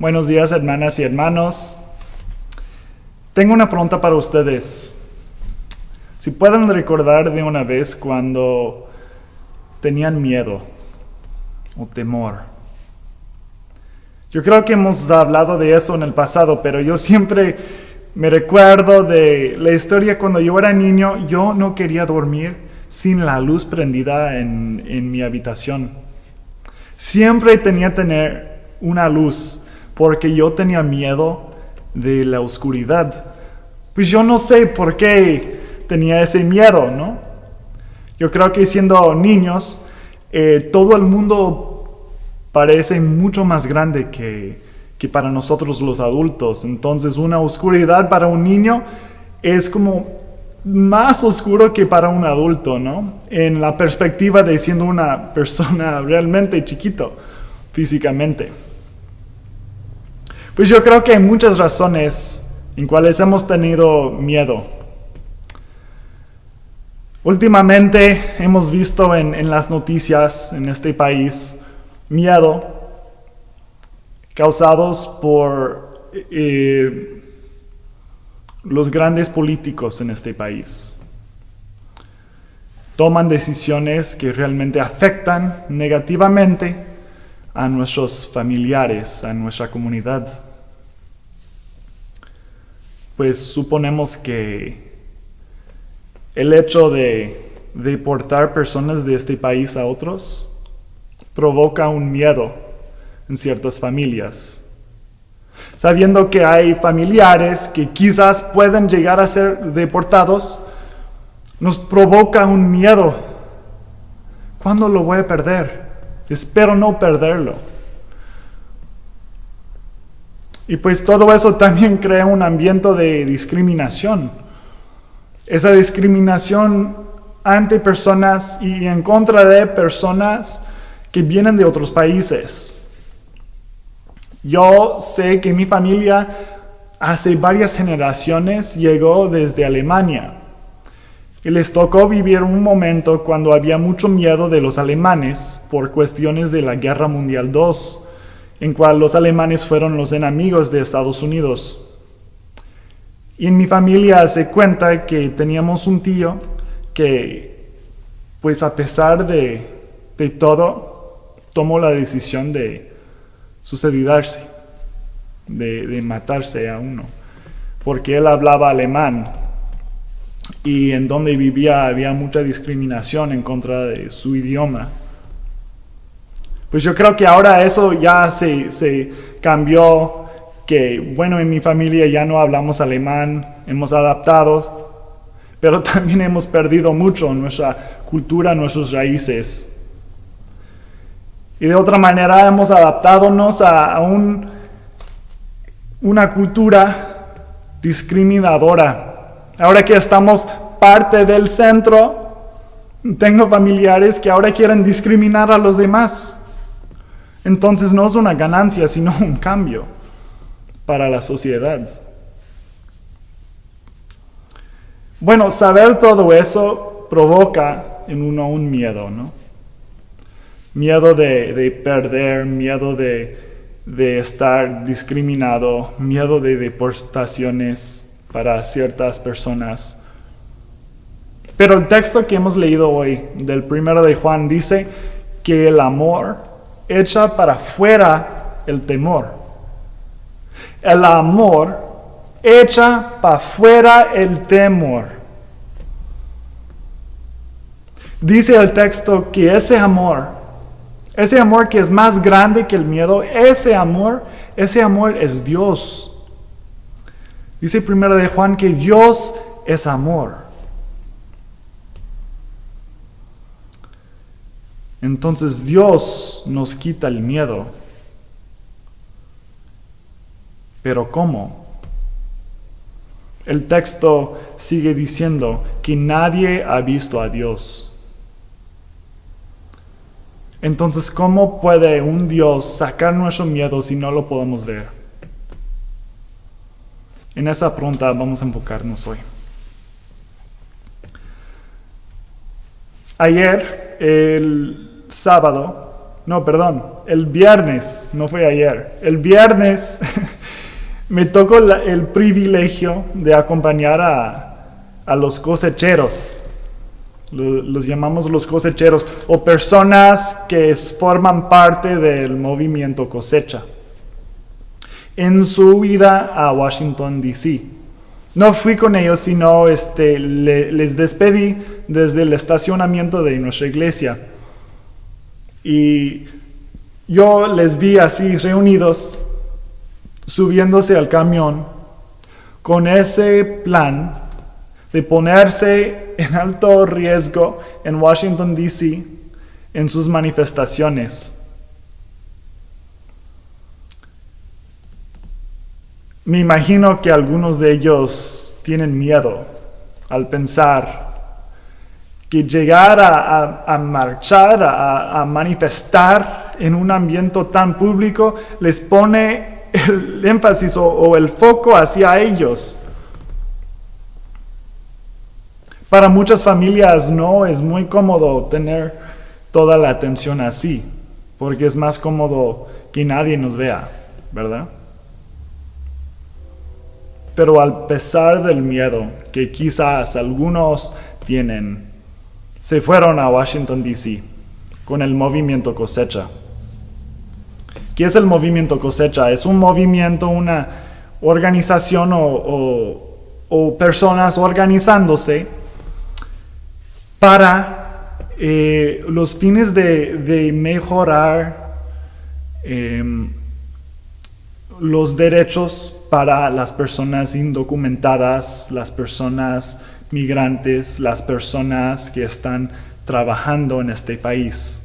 Buenos días, hermanas y hermanos. Tengo una pregunta para ustedes. Si pueden recordar de una vez cuando tenían miedo o temor. Yo creo que hemos hablado de eso en el pasado, pero yo siempre me recuerdo de la historia cuando yo era niño. Yo no quería dormir sin la luz prendida en mi habitación. Siempre tenía que tener una luz porque yo tenía miedo de la oscuridad. Pues yo no sé por qué tenía ese miedo, ¿no? Yo creo que siendo niños, todo el mundo parece mucho más grande que para nosotros los adultos. Entonces una oscuridad para un niño es como más oscuro que para un adulto, ¿no? En la perspectiva de siendo una persona realmente chiquito físicamente. Pues yo creo que hay muchas razones en cuales hemos tenido miedo. Últimamente hemos visto en las noticias en este país miedo causados por los grandes políticos en este país. Toman decisiones que realmente afectan negativamente a nuestros familiares, a nuestra comunidad. Pues suponemos que el hecho de deportar personas de este país a otros provoca un miedo en ciertas familias. Sabiendo que hay familiares que quizás pueden llegar a ser deportados, nos provoca un miedo. ¿Cuándo lo voy a perder? Espero no perderlo. Y pues todo eso también crea un ambiente de discriminación. Esa discriminación ante personas y en contra de personas que vienen de otros países. Yo sé que mi familia hace varias generaciones llegó desde Alemania. Y les tocó vivir un momento cuando había mucho miedo de los alemanes por cuestiones de la Guerra Mundial II, en cual los alemanes fueron los enemigos de Estados Unidos. Y en mi familia se cuenta que teníamos un tío que, pues a pesar de todo, tomó la decisión de suicidarse, de matarse a uno, porque él hablaba alemán y en donde vivía había mucha discriminación en contra de su idioma. Pues yo creo que ahora eso ya se cambió, que bueno, en mi familia ya no hablamos alemán, hemos adaptado, pero también hemos perdido mucho nuestra cultura, nuestras raíces. Y de otra manera hemos adaptadonos a una cultura discriminadora. Ahora que estamos parte del centro, tengo familiares que ahora quieren discriminar a los demás. Entonces no es una ganancia, sino un cambio para la sociedad. Bueno, saber todo eso provoca en uno un miedo, ¿no? Miedo de perder, miedo de estar discriminado, miedo de deportaciones para ciertas personas. Pero el texto que hemos leído hoy, del 1 de Juan, dice que el amor echa para fuera el temor. El amor echa para fuera el temor. Dice el texto que ese amor que es más grande que el miedo, ese amor es Dios. Dice 1 de Juan que Dios es amor. Entonces Dios nos quita el miedo. ¿Pero cómo? El texto sigue diciendo que nadie ha visto a Dios. Entonces, ¿cómo puede un Dios sacar nuestro miedo si no lo podemos ver? En esa pregunta vamos a enfocarnos hoy. Ayer, el el viernes, no fue ayer, el viernes me tocó el privilegio de acompañar a los cosecheros. Los llamamos los cosecheros, o personas que forman parte del movimiento cosecha, en su ida a Washington, D.C. No fui con ellos, sino les despedí desde el estacionamiento de nuestra iglesia. Y yo les vi así reunidos, subiéndose al camión, con ese plan de ponerse en alto riesgo en Washington, D.C., en sus manifestaciones. Me imagino que algunos de ellos tienen miedo al pensar que llegar a marchar, a manifestar en un ambiente tan público les pone el énfasis o el foco hacia ellos. Para muchas familias no es muy cómodo tener toda la atención así, porque es más cómodo que nadie nos vea, ¿verdad? Pero a pesar del miedo que quizás algunos tienen, se fueron a Washington, D.C. con el movimiento cosecha. ¿Qué es el movimiento cosecha? Es un movimiento, una organización o personas organizándose para los fines de mejorar los derechos para las personas indocumentadas, las personas migrantes, las personas que están trabajando en este país.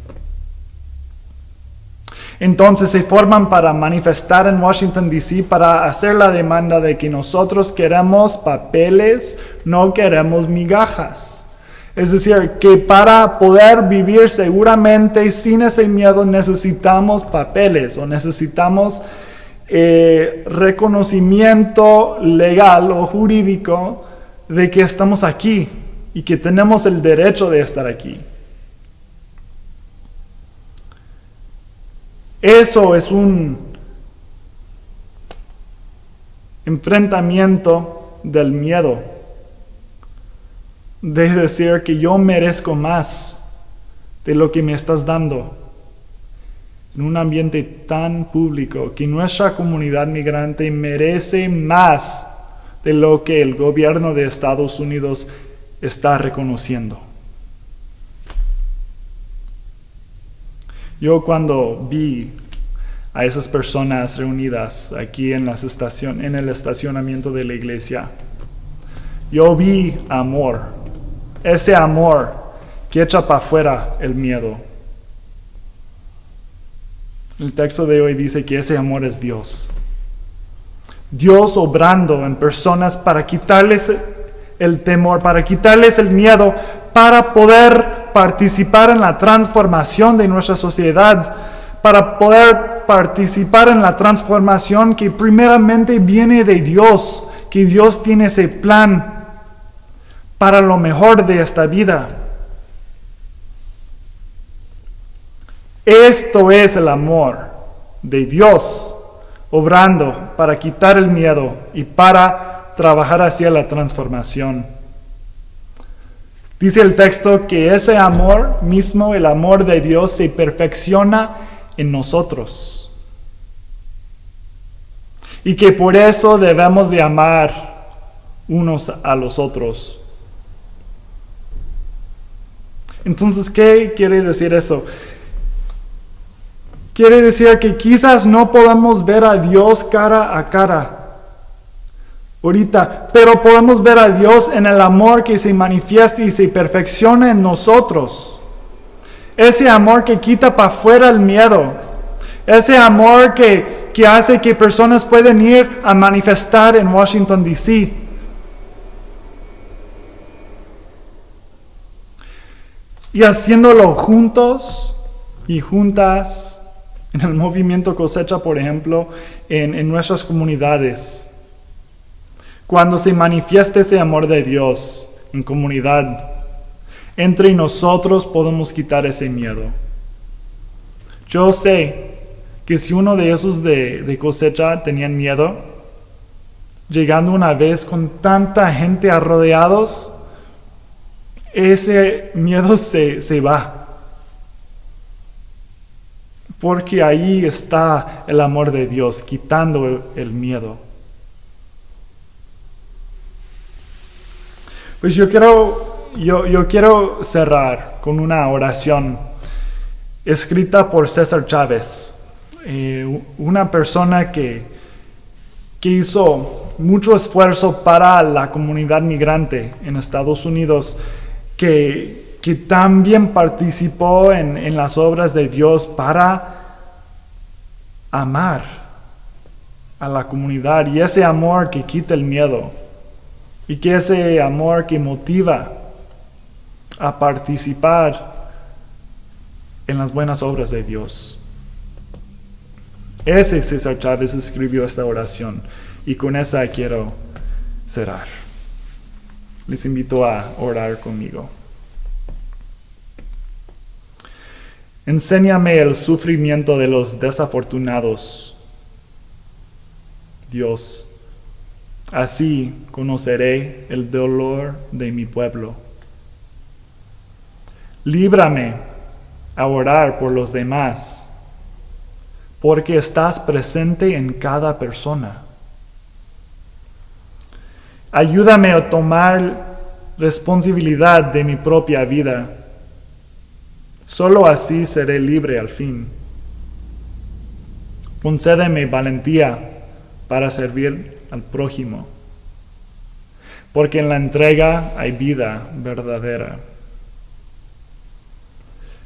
Entonces se forman para manifestar en Washington, D.C. para hacer la demanda de que nosotros queremos papeles, no queremos migajas. Es decir, que para poder vivir seguramente sin ese miedo necesitamos papeles o necesitamos reconocimiento legal o jurídico de que estamos aquí y que tenemos el derecho de estar aquí. Eso es un enfrentamiento del miedo, de decir que yo merezco más de lo que me estás dando en un ambiente tan público, que nuestra comunidad migrante merece más de lo que el gobierno de Estados Unidos está reconociendo. Yo cuando vi a esas personas reunidas aquí en el estacionamiento de la iglesia, yo vi amor, ese amor que echa para afuera el miedo. El texto de hoy dice que ese amor es Dios. Dios obrando en personas para quitarles el temor, para quitarles el miedo, para poder participar en la transformación de nuestra sociedad, para poder participar en la transformación que primeramente viene de Dios, que Dios tiene ese plan para lo mejor de esta vida. Esto es el amor de Dios, obrando para quitar el miedo y para trabajar hacia la transformación. Dice el texto que ese amor mismo, el amor de Dios, se perfecciona en nosotros. Y que por eso debemos de amar unos a los otros. Entonces, ¿qué quiere decir eso? Quiere decir que quizás no podamos ver a Dios cara a cara ahorita, pero podemos ver a Dios en el amor que se manifiesta y se perfecciona en nosotros. Ese amor que quita para afuera el miedo. Ese amor que hace que personas puedan ir a manifestar en Washington, D.C. Y haciéndolo juntos y juntas, en el movimiento cosecha, por ejemplo, en nuestras comunidades. Cuando se manifiesta ese amor de Dios en comunidad, entre nosotros podemos quitar ese miedo. Yo sé que si uno de esos de cosecha tenían miedo, llegando una vez con tanta gente rodeados, ese miedo se va. Porque ahí está el amor de Dios, quitando el miedo. Pues yo quiero cerrar con una oración escrita por César Chávez, una persona que hizo mucho esfuerzo para la comunidad migrante en Estados Unidos, que también participó en las obras de Dios para amar a la comunidad, y ese amor que quita el miedo, y que ese amor que motiva a participar en las buenas obras de Dios. Ese César Chávez escribió esta oración, y con esa quiero cerrar. Les invito a orar conmigo. Enséñame el sufrimiento de los desafortunados, Dios. Así conoceré el dolor de mi pueblo. Líbrame a orar por los demás, porque estás presente en cada persona. Ayúdame a tomar responsabilidad de mi propia vida. Solo así seré libre al fin. Concédeme valentía para servir al prójimo, porque en la entrega hay vida verdadera.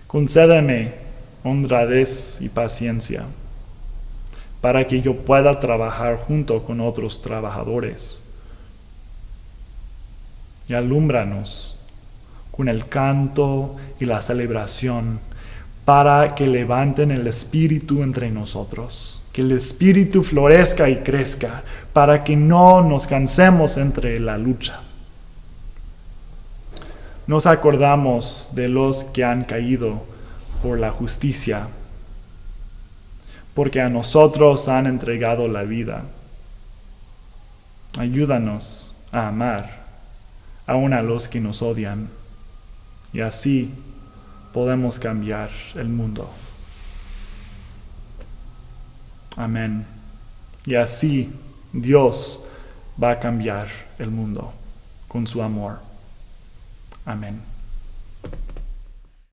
Concédeme honradez y paciencia, para que yo pueda trabajar junto con otros trabajadores. Y alúmbranos con el canto y la celebración, para que levanten el espíritu entre nosotros, que el espíritu florezca y crezca, para que no nos cansemos entre la lucha. Nos acordamos de los que han caído por la justicia, porque a nosotros han entregado la vida. Ayúdanos a amar aún a los que nos odian, y así podemos cambiar el mundo. Amén. Y así Dios va a cambiar el mundo con su amor. Amén.